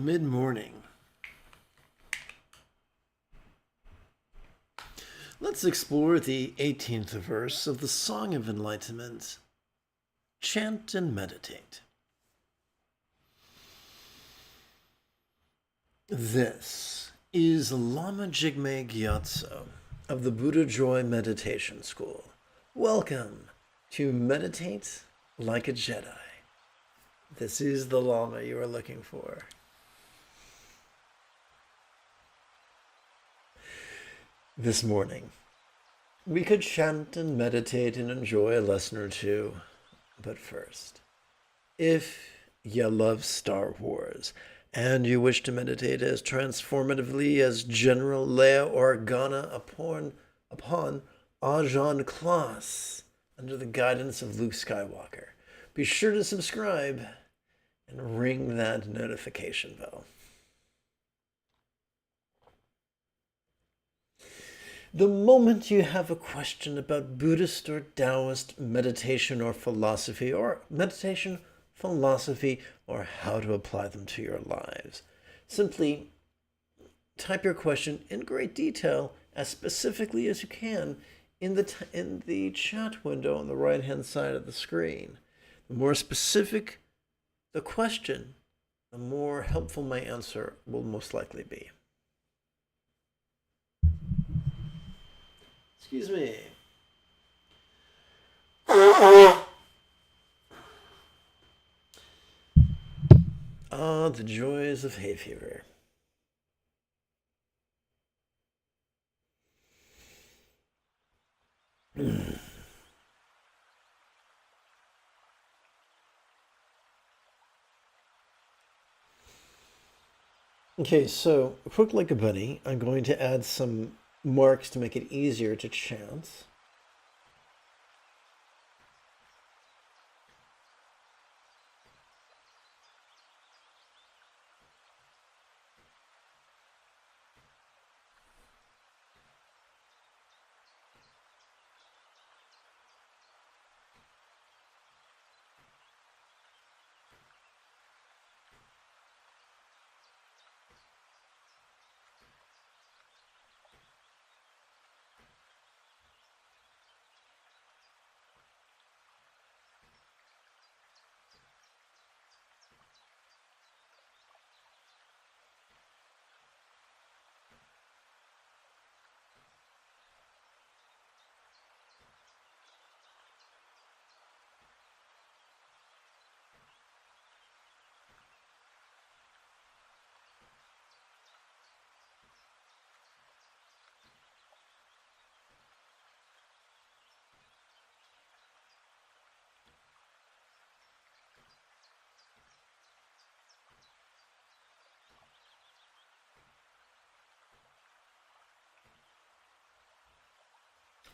Mid-morning. Let's explore the 18th verse of the Song of Enlightenment. Chant and meditate. This is Lama Jigme Gyatso of the Buddha Joy Meditation School. Welcome to Meditate Like a Jedi. This is the Lama you are looking for. This morning, we could chant and meditate and enjoy a lesson or two. But first, if you love Star Wars and you wish to meditate as transformatively as General Leia Organa upon Ajahn Class under the guidance of Luke Skywalker, be sure to subscribe and ring that notification bell. The moment you have a question about Buddhist or Taoist meditation or philosophy, or how to apply them to your lives, simply type your question in great detail, as specifically as you can, in the chat window on the right-hand side of the screen. The more specific the question, the more helpful my answer will most likely be. Excuse me. Ah, the joys of hay fever. Okay, so quick like a bunny, I'm going to add some marks to make it easier to chant.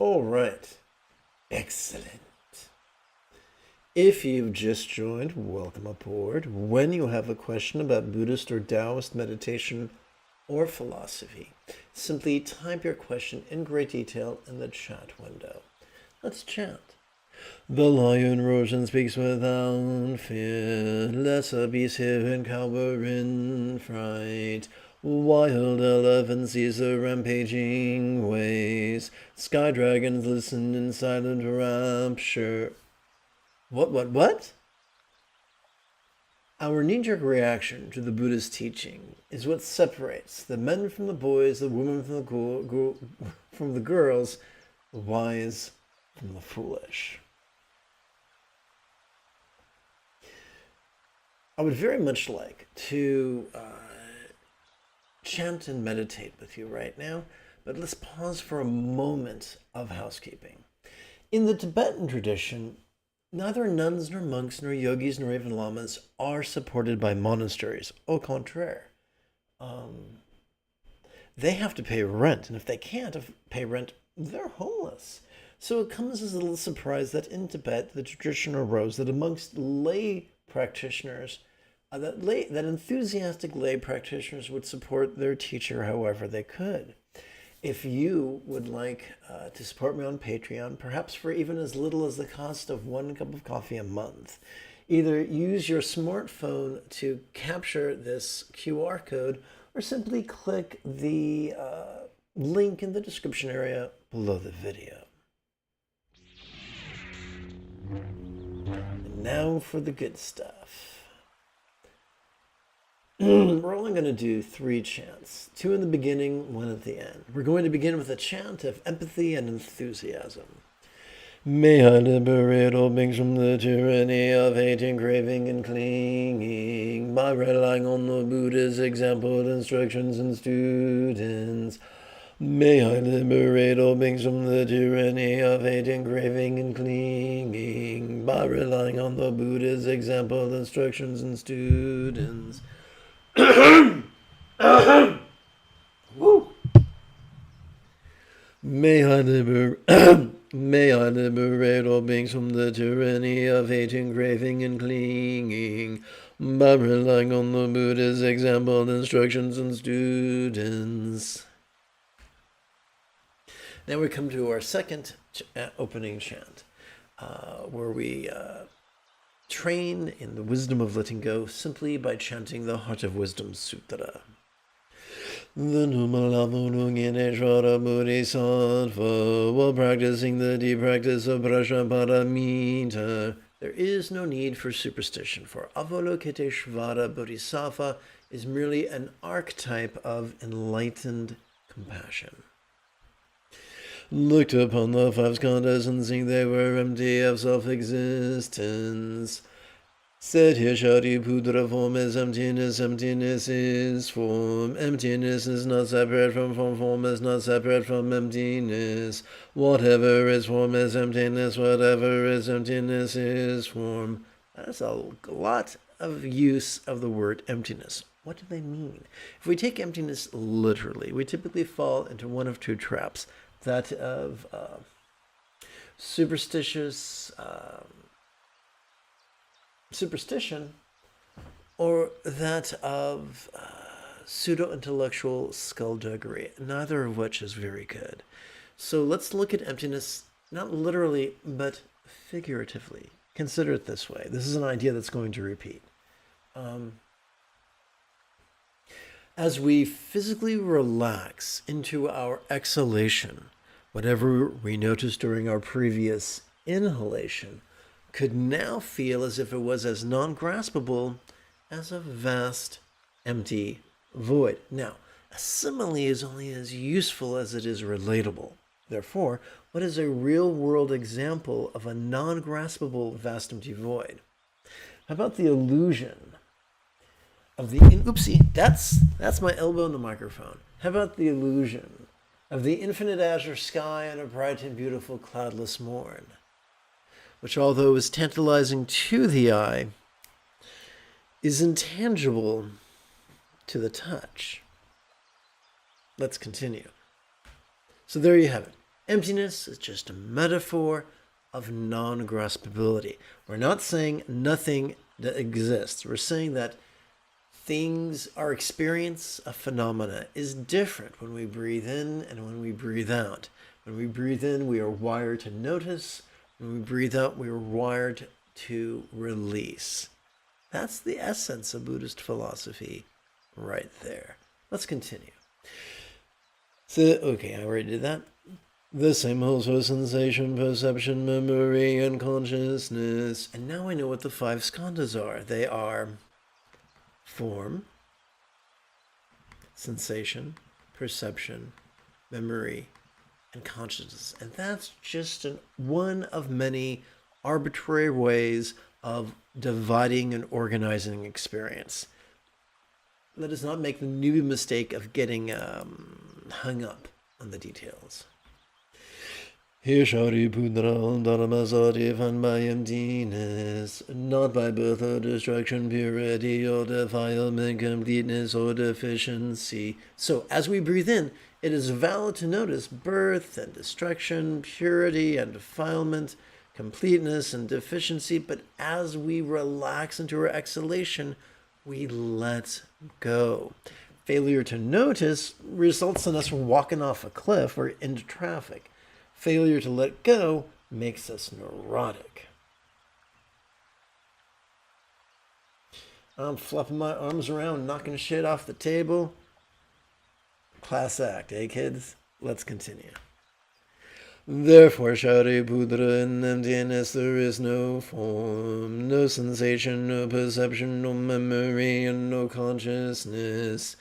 All right. Excellent. If you've just joined, welcome aboard. When you have a question about Buddhist or Taoist meditation or philosophy, simply type your question in great detail in the chat window. Let's chant. The lion roars and speaks without fear. Lesser beasts hear and cower in fright. Wild elephants seize the rampaging ways. Sky dragons listen in silent rapture. What? Our knee-jerk reaction to the Buddha's teaching is what separates the men from the boys, the women from the girls, the wise from the foolish. I would very much like to chant and meditate with you right now, but let's pause for a moment of housekeeping. In the Tibetan tradition, neither nuns nor monks nor yogis nor even lamas are supported by monasteries. Au contraire. They have to pay rent, and if they can't pay rent, they're homeless. So it comes as a little surprise that in Tibet, the tradition arose that amongst lay practitioners, that enthusiastic lay practitioners would support their teacher however they could. If you would like to support me on Patreon, perhaps for even as little as the cost of 1 cup of coffee a month, Either use your smartphone to capture this QR code or simply click the link in the description area below the video. And now for the good stuff. We're only going to do 3 chants, 2 in the beginning, 1 at the end. We're going to begin with a chant of empathy and enthusiasm. May I liberate all beings from the tyranny of hating, craving, and clinging by relying on the Buddha's example, instructions, and students. May I liberate all beings from the tyranny of hating, craving, and clinging by relying on the Buddha's example, instructions, and students. Woo. May I liberate all beings from the tyranny of hating, craving, and clinging by relying on the Buddha's example, instructions, and students. Now we come to our second opening chant, where we train in the wisdom of letting go simply by chanting the Heart of Wisdom Sutra. While practicing the deep practice of Prajnaparamita, there is no need for superstition, for Avalokiteshvara Bodhisattva is merely an archetype of enlightened compassion. Looked upon the 5 skandhas and seeing they were empty of self-existence. Said here Shariputra, form is emptiness, emptiness is form. Emptiness is not separate from form, form is not separate from emptiness. Whatever is form is emptiness, whatever is emptiness is form. That's a lot of use of the word emptiness. What do they mean? If we take emptiness literally, we typically fall into one of 2 traps. That of superstition, or that of pseudo-intellectual skullduggery, neither of which is very good. So let's look at emptiness, not literally, but figuratively. Consider it this way. This is an idea that's going to repeat. As we physically relax into our exhalation, whatever we noticed during our previous inhalation could now feel as if it was as non-graspable as a vast, empty void. Now, a simile is only as useful as it is relatable. Therefore, what is a real-world example of a non-graspable, vast, empty void? How about the illusion of the oopsie, that's my elbow in the microphone. How about the illusion of the infinite azure sky on a bright and beautiful cloudless morn, which, although is tantalizing to the eye, is intangible to the touch? Let's continue. So there you have it. Emptiness is just a metaphor of non-graspability. We're not saying nothing that exists. We're saying that things, our experience of phenomena is different when we breathe in and when we breathe out. When we breathe in, we are wired to notice. When we breathe out, we are wired to release. That's the essence of Buddhist philosophy right there. Let's continue. So, okay, I already did that. The same holds for sensation, perception, memory, and consciousness. And now I know what the 5 skandhas are. They are form, sensation, perception, memory, and consciousness. And that's just one of many arbitrary ways of dividing and organizing experience. Let us not make the newbie mistake of getting hung up on the details. Here Shariputra Dharmasati found by emptiness, not by birth or destruction, purity or defilement, completeness or deficiency. So as we breathe in, it is valid to notice birth and destruction, purity and defilement, completeness and deficiency, but as we relax into our exhalation, we let go. Failure to notice results in us walking off a cliff or into traffic. Failure to let go makes us neurotic. I'm fluffing my arms around, knocking shit off the table. Class act, eh, kids? Let's continue. Therefore, Shariputra, in emptiness there is no form, no sensation, no perception, no memory, and no consciousness.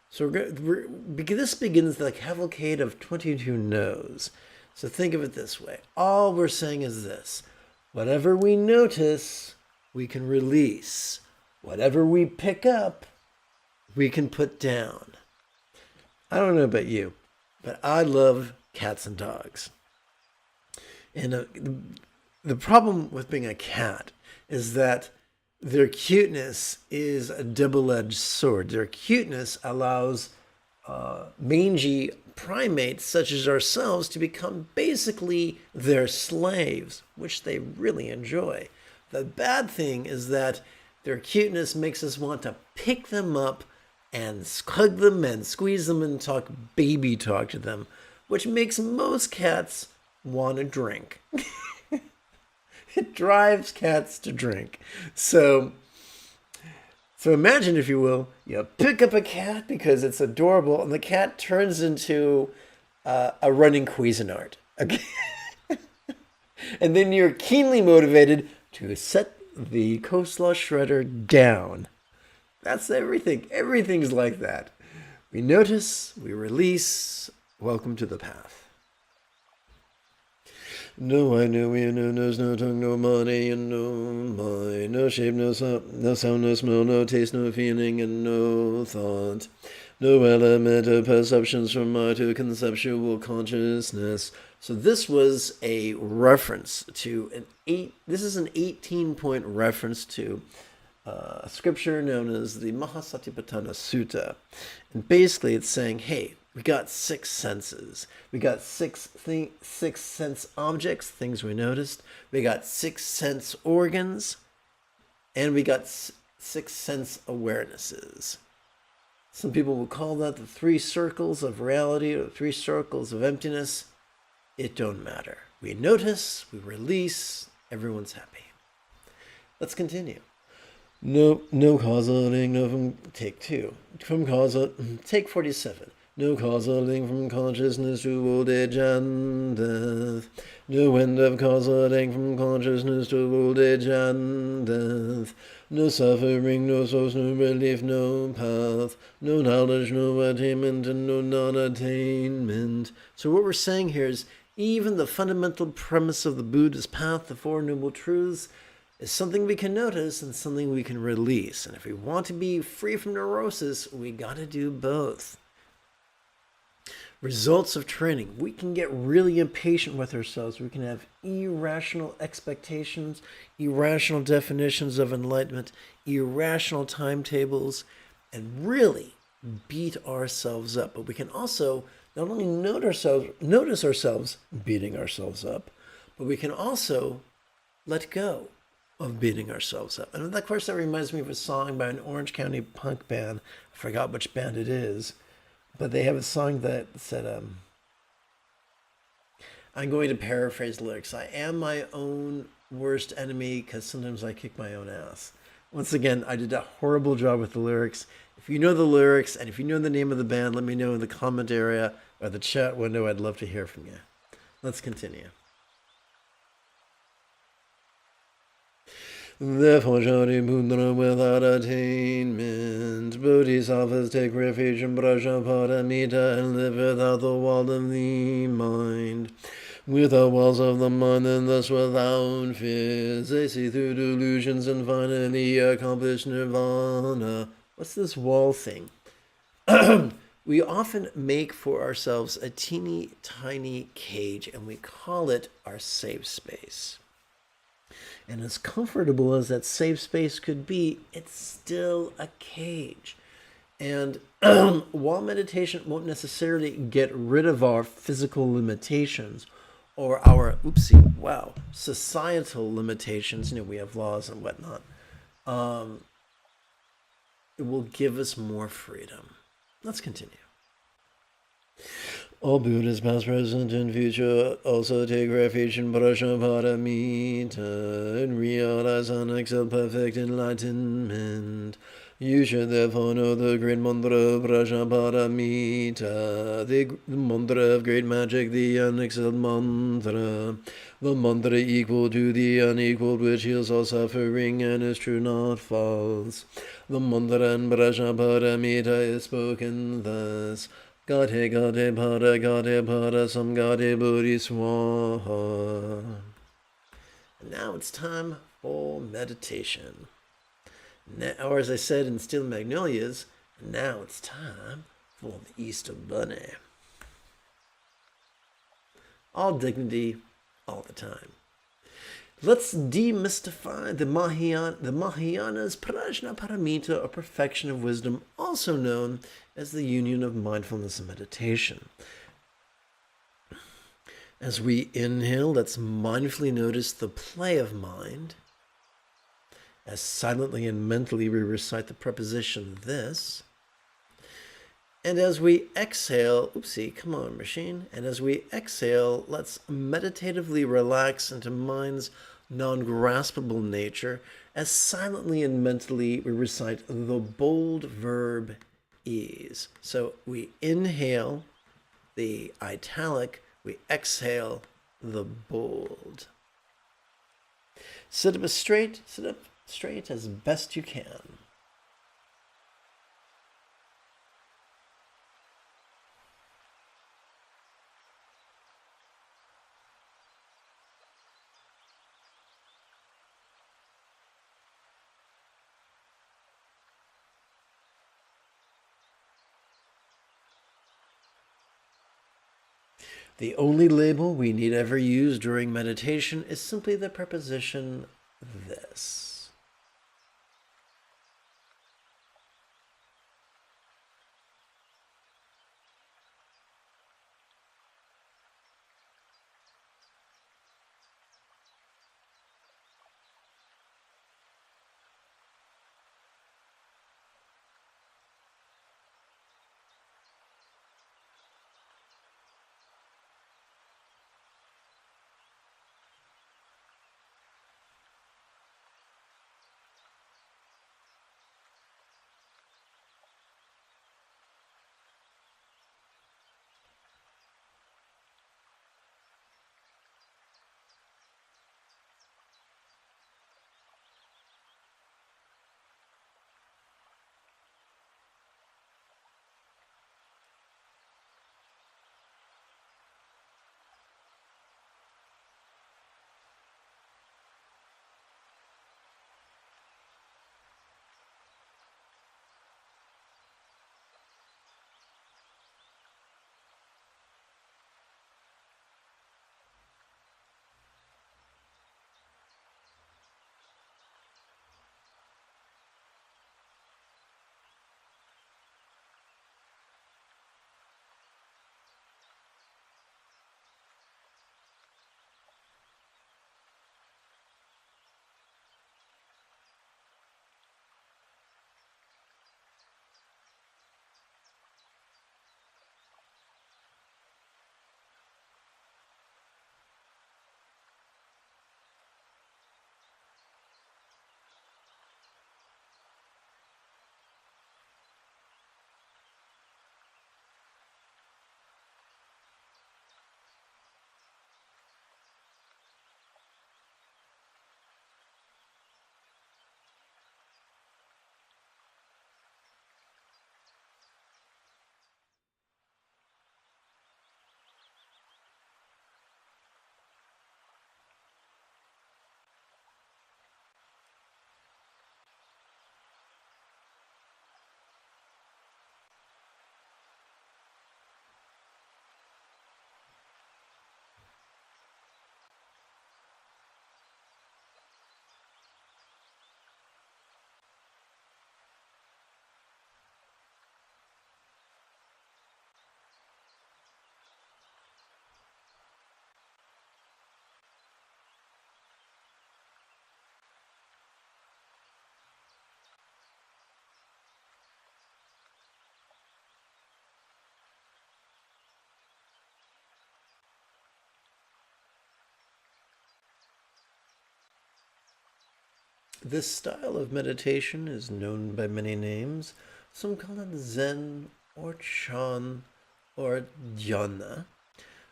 So this begins the cavalcade of 22 no's. So think of it this way. All we're saying is this. Whatever we notice, we can release. Whatever we pick up, we can put down. I don't know about you, but I love cats and dogs. And the problem with being a cat is that their cuteness is a double-edged sword. Their cuteness allows mangy primates such as ourselves to become basically their slaves, which they really enjoy. The bad thing is that their cuteness makes us want to pick them up and hug them and squeeze them and talk baby talk to them, which makes most cats want to drink. It drives cats to drink. So imagine, if you will, you pick up a cat because it's adorable, and the cat turns into a running Cuisinart. Okay? And then you're keenly motivated to set the coleslaw shredder down. That's everything. Everything's like that. We notice, we release. Welcome to the path. No eye, no ear, no nose, no tongue, no body, and no mind. No shape, no sound, no smell, no taste, no feeling, and no thought. No element of perceptions from mind to conceptual consciousness. So this was a reference to this is an 18-point reference to a scripture known as the Mahasatipatthana Sutta. And basically it's saying, hey, we got 6 senses. We got 6 sense objects, things we noticed. We got 6 sense organs. And we got 6 sense awarenesses. Some people will call that the 3 circles of reality or the 3 circles of emptiness. It don't matter. We notice, we release, everyone's happy. Let's continue. No causal link, no from take 2. From causal, take 47. No causal link from consciousness to old age and death. No end of causal link from consciousness to old age and death. No suffering, no source, no relief, no path. No knowledge, no attainment, and no non-attainment. So what we're saying here is even the fundamental premise of the Buddhist path, the Four Noble Truths, is something we can notice and something we can release. And if we want to be free from neurosis, we got to do both. Results of training. We can get really impatient with ourselves. We can have irrational expectations, irrational definitions of enlightenment, irrational timetables, and really beat ourselves up. But we can also not only notice ourselves beating ourselves up, but we can also let go of beating ourselves up. And of course, that reminds me of a song by an Orange County punk band. I forgot which band it is. But they have a song that said, I'm going to paraphrase the lyrics. I am my own worst enemy because sometimes I kick my own ass. Once again, I did a horrible job with the lyrics. If you know the lyrics and if you know the name of the band, let me know in the comment area or the chat window. I'd love to hear from you. Let's continue. Therefore, Shariputra, without attainment, bodhisattvas take refuge in Prajnaparamita and live without the wall of the mind. Without walls of the mind, and thus without fears, they see through delusions and finally accomplish nirvana. What's this wall thing? We often make for ourselves a teeny tiny cage, and we call it our safe space. And as comfortable as that safe space could be, it's still a cage. And while meditation won't necessarily get rid of our physical limitations or our, societal limitations, we have laws and whatnot, it will give us more freedom. Let's continue. All Buddhas, past, present, and future, also take refuge in Prajnaparamita and realize unexcelled perfect enlightenment. You should therefore know the great mantra of Prajnaparamita, the mantra of great magic, the unexcelled mantra, the mantra equal to the unequaled, which heals all suffering and is true, not false. The mantra in Prajnaparamita is spoken thus: Gate gate para sam gate buddhi swaha. And now it's time for meditation. Now, or as I said in Steel Magnolias, now it's time for the Easter Bunny. All dignity, all the time. Let's demystify the Mahayana's Prajnaparamita, or perfection of wisdom, also known as the union of mindfulness and meditation. As we inhale, let's mindfully notice the play of mind. As silently and mentally we recite the preposition this. And as we exhale, oopsie, come on, machine. And as we exhale, let's meditatively relax into mind's non-graspable nature, as silently and mentally we recite the bold verb ease. So we inhale the italic, we exhale the bold. Sit up straight as best you can. The only label we need ever use during meditation is simply the preposition this. This style of meditation is known by many names. Some call it Zen or Chan or Dhyana.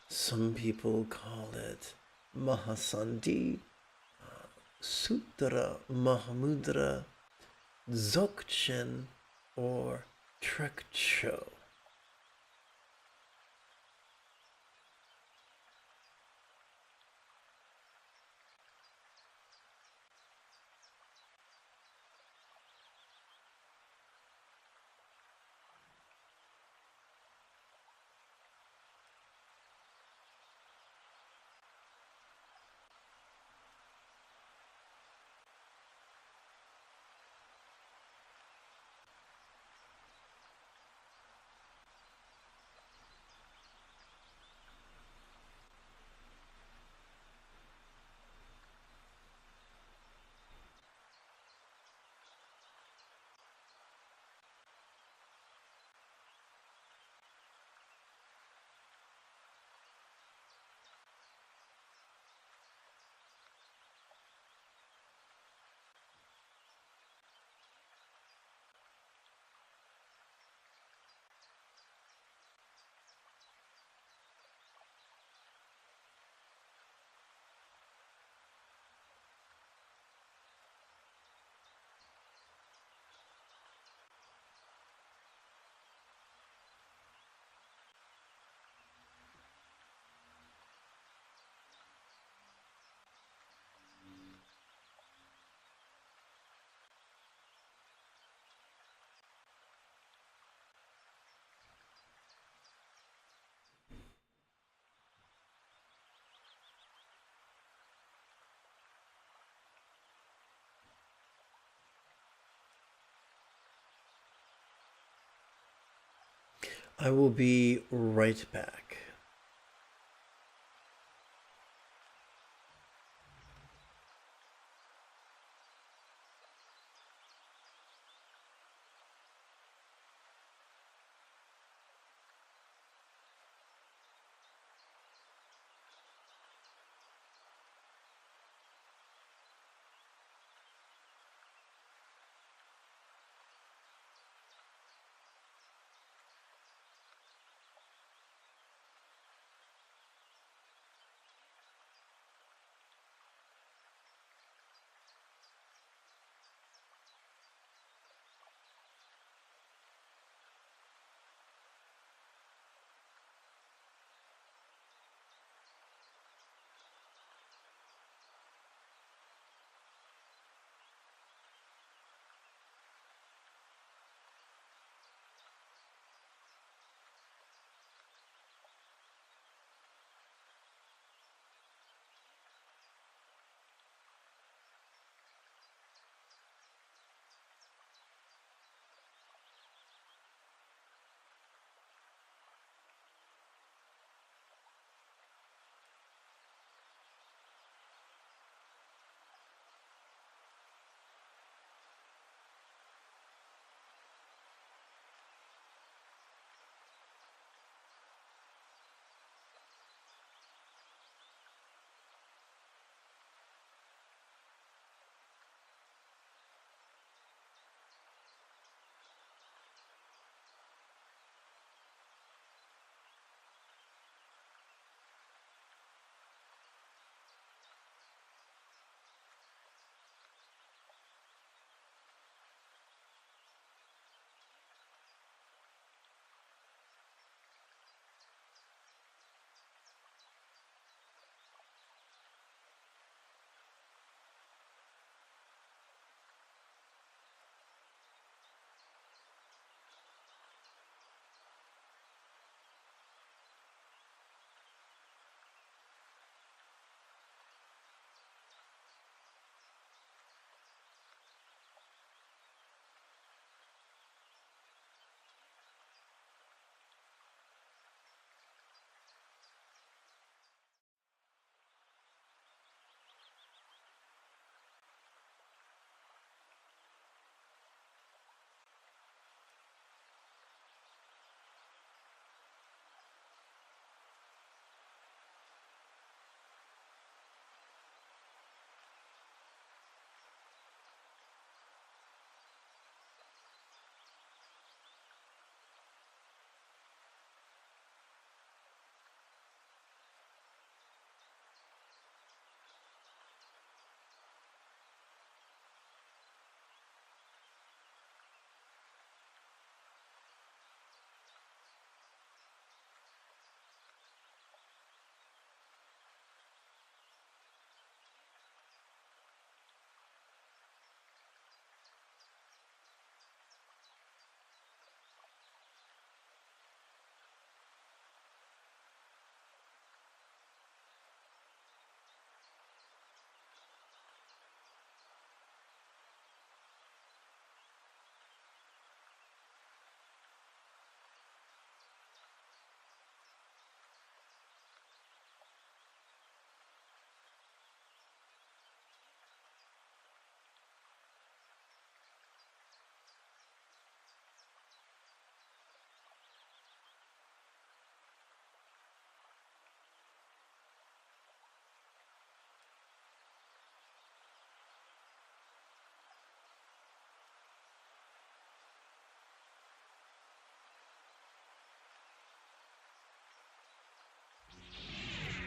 Some people call it Mahasandhi, Sutra, Mahamudra, Dzogchen, or Trekcho. I will be right back.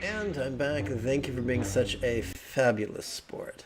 And I'm back. Thank you for being such a fabulous sport.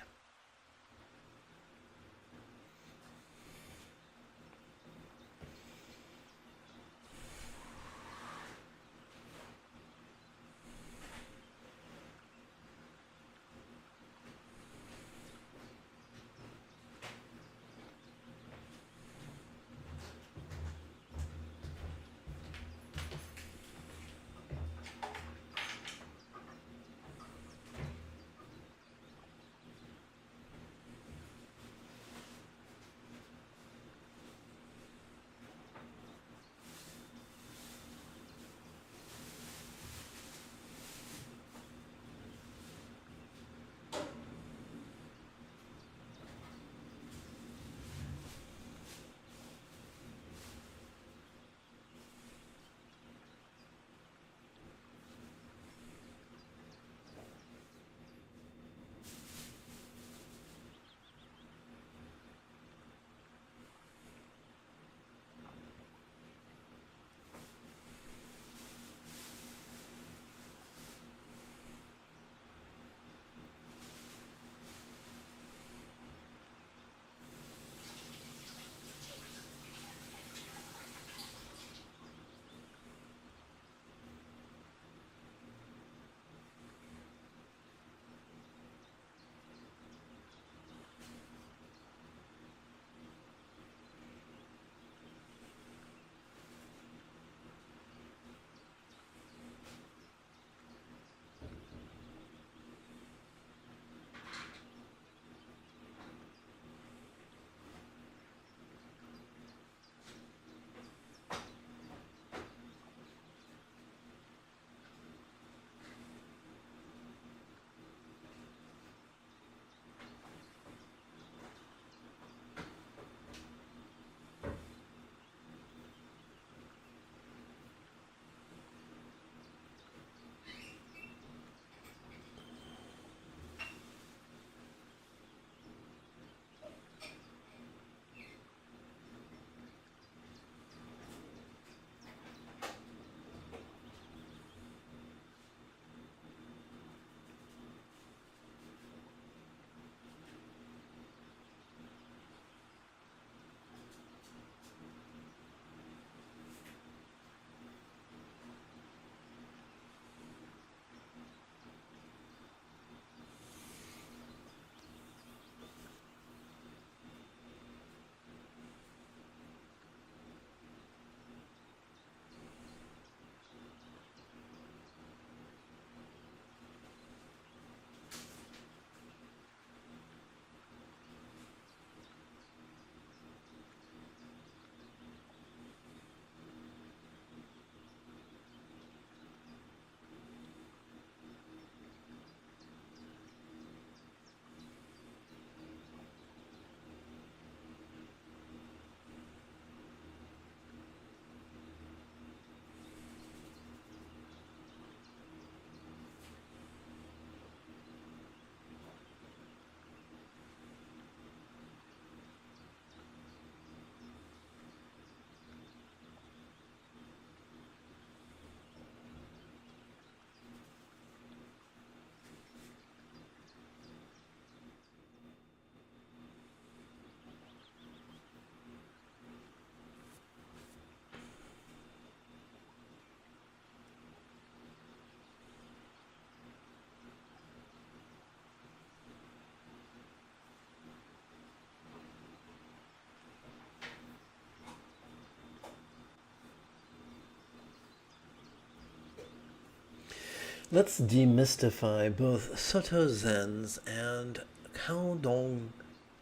Let's demystify both Soto Zen's and Cao Dong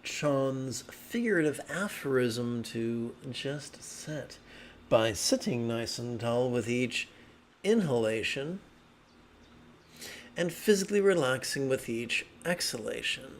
Chan's figurative aphorism to just sit by sitting nice and tall with each inhalation and physically relaxing with each exhalation.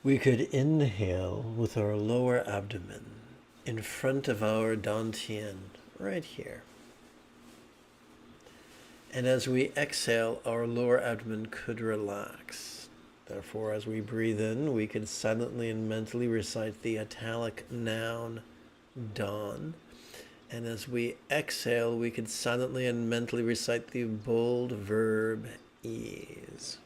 We could inhale with our lower abdomen in front of our dantian, right here. And as we exhale, our lower abdomen could relax. Therefore, as we breathe in, we could silently and mentally recite the italic noun, dawn. And as we exhale, we could silently and mentally recite the bold verb, ease.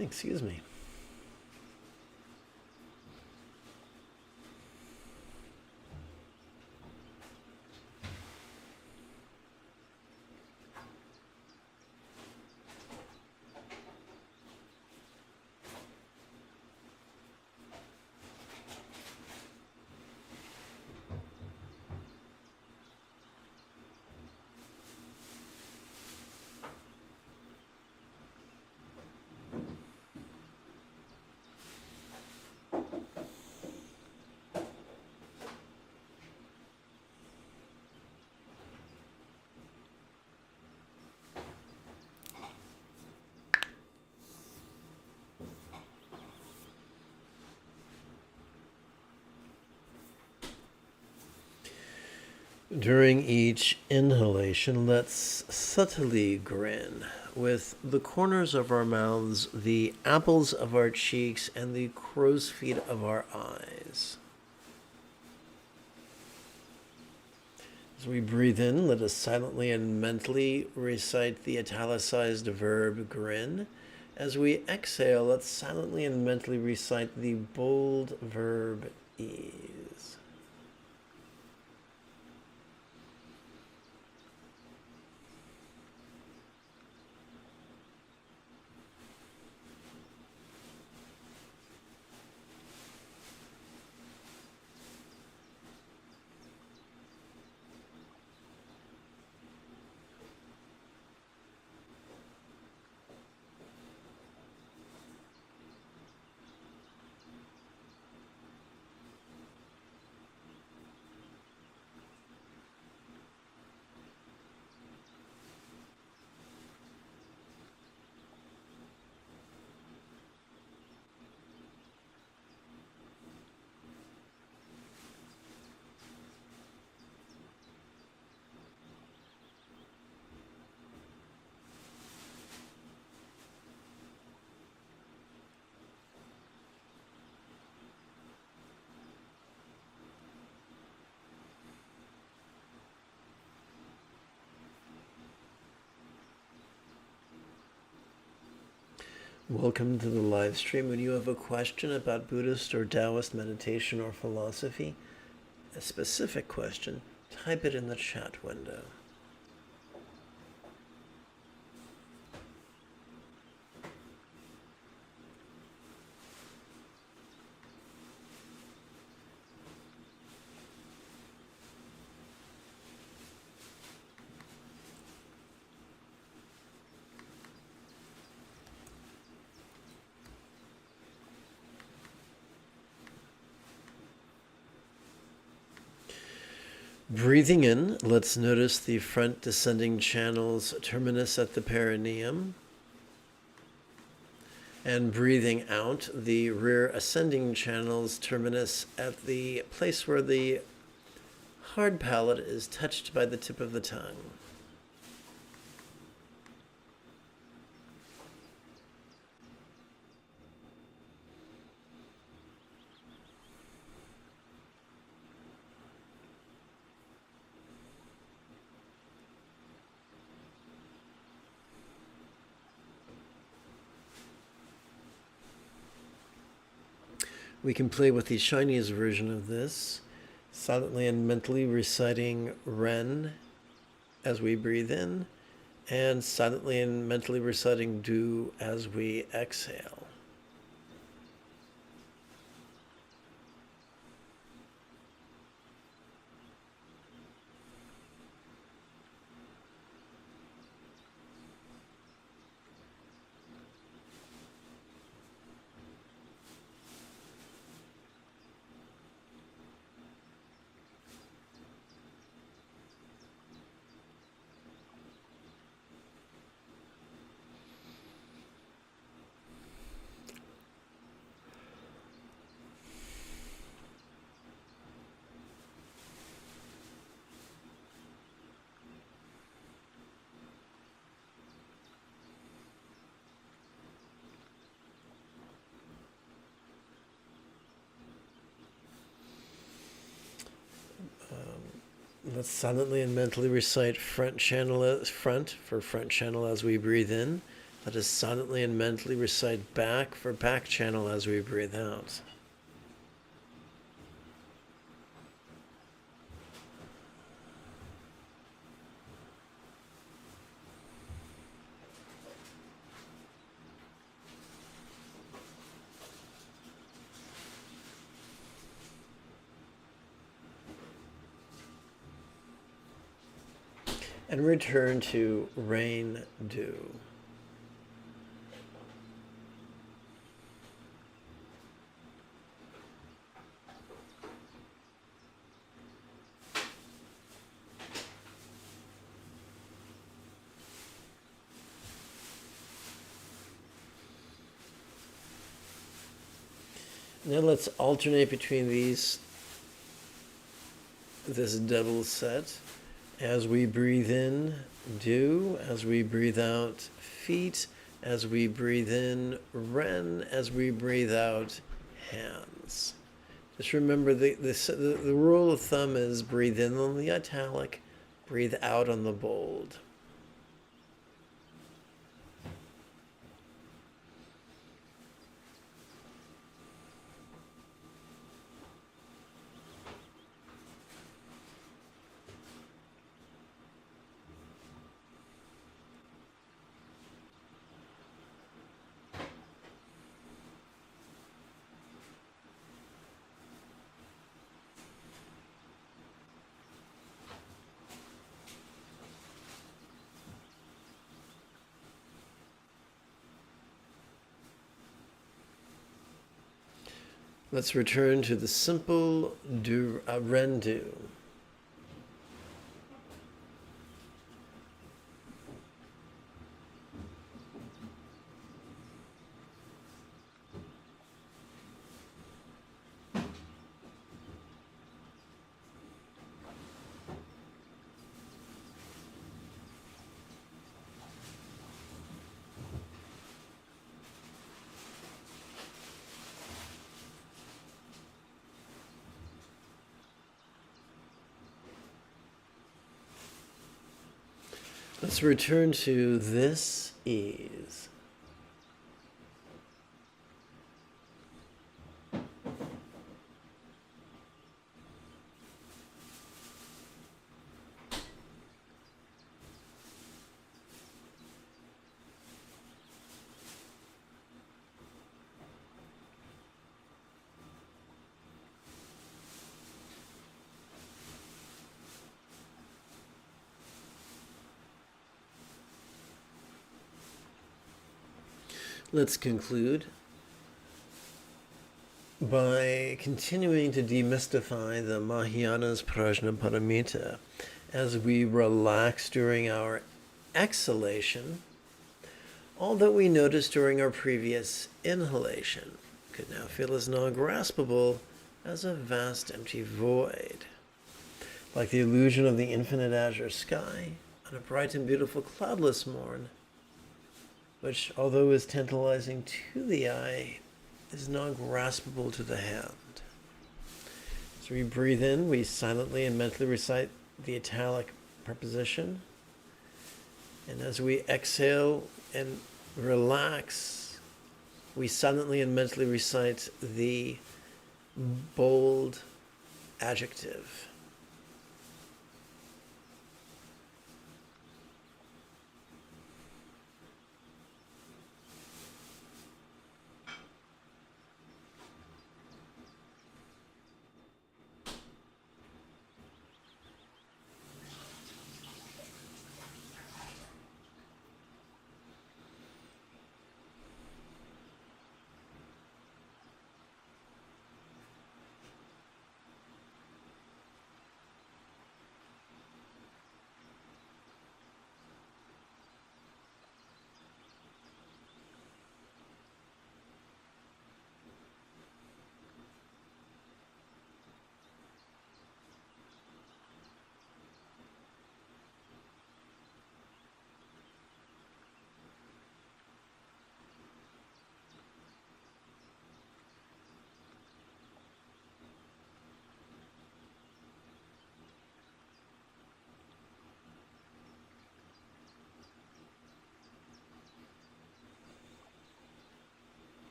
Excuse me. During each inhalation, let's subtly grin with the corners of our mouths, the apples of our cheeks, and the crow's feet of our eyes. As we breathe in, let us silently and mentally recite the italicized verb grin. As we exhale, let's silently and mentally recite the bold verb ease. Welcome to the live stream. When you have a question about Buddhist or Taoist meditation or philosophy, a specific question, type it in the chat window. Breathing in, let's notice the front descending channel's terminus at the perineum. And breathing out, the rear ascending channel's terminus at the place where the hard palate is touched by the tip of the tongue. We can play with the Chinese version of this, silently and mentally reciting Ren as we breathe in, and silently and mentally reciting Du as we exhale. Let's silently and mentally recite front channel as we breathe in. Let us silently and mentally recite back for back channel as we breathe out. And return to rain dew. Now let's alternate between these this double set. As we breathe in, do. As we breathe out, feet. As we breathe in, Ren. As we breathe out, hands. Just remember the rule of thumb is breathe in on the italic, breathe out on the bold. Let's return to the simple Ren do. Let's return to this ease. Let's conclude by continuing to demystify the Mahayana's Prajnaparamita as we relax during our exhalation. All that we noticed during our previous inhalation could now feel as non-graspable as a vast empty void, like the illusion of the infinite azure sky on a bright and beautiful cloudless morn, which, although is tantalizing to the eye, is non-graspable to the hand. As we breathe in, we silently and mentally recite the italic preposition. And as we exhale and relax, we silently and mentally recite the bold adjective.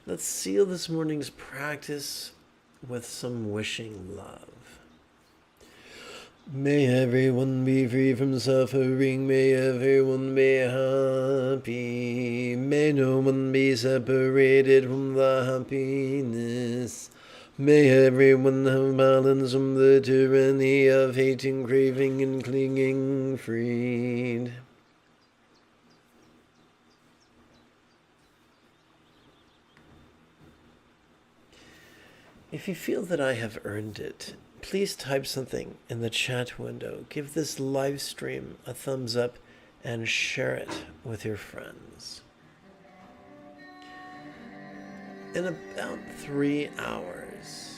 Let's seal this morning's practice with some wishing love. May everyone be free from suffering. May everyone be happy. May no one be separated from the happiness. May everyone have balance from the tyranny of hating, craving, and clinging, freed. If you feel that I have earned it, please type something in the chat window. Give this live stream a thumbs up and share it with your friends. In about 3 hours,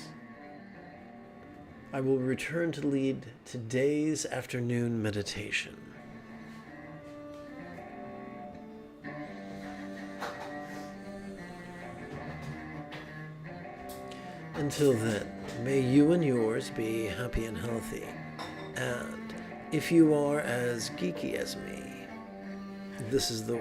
I will return to lead today's afternoon meditation. Until then, may you and yours be happy and healthy. And if you are as geeky as me, this is the way.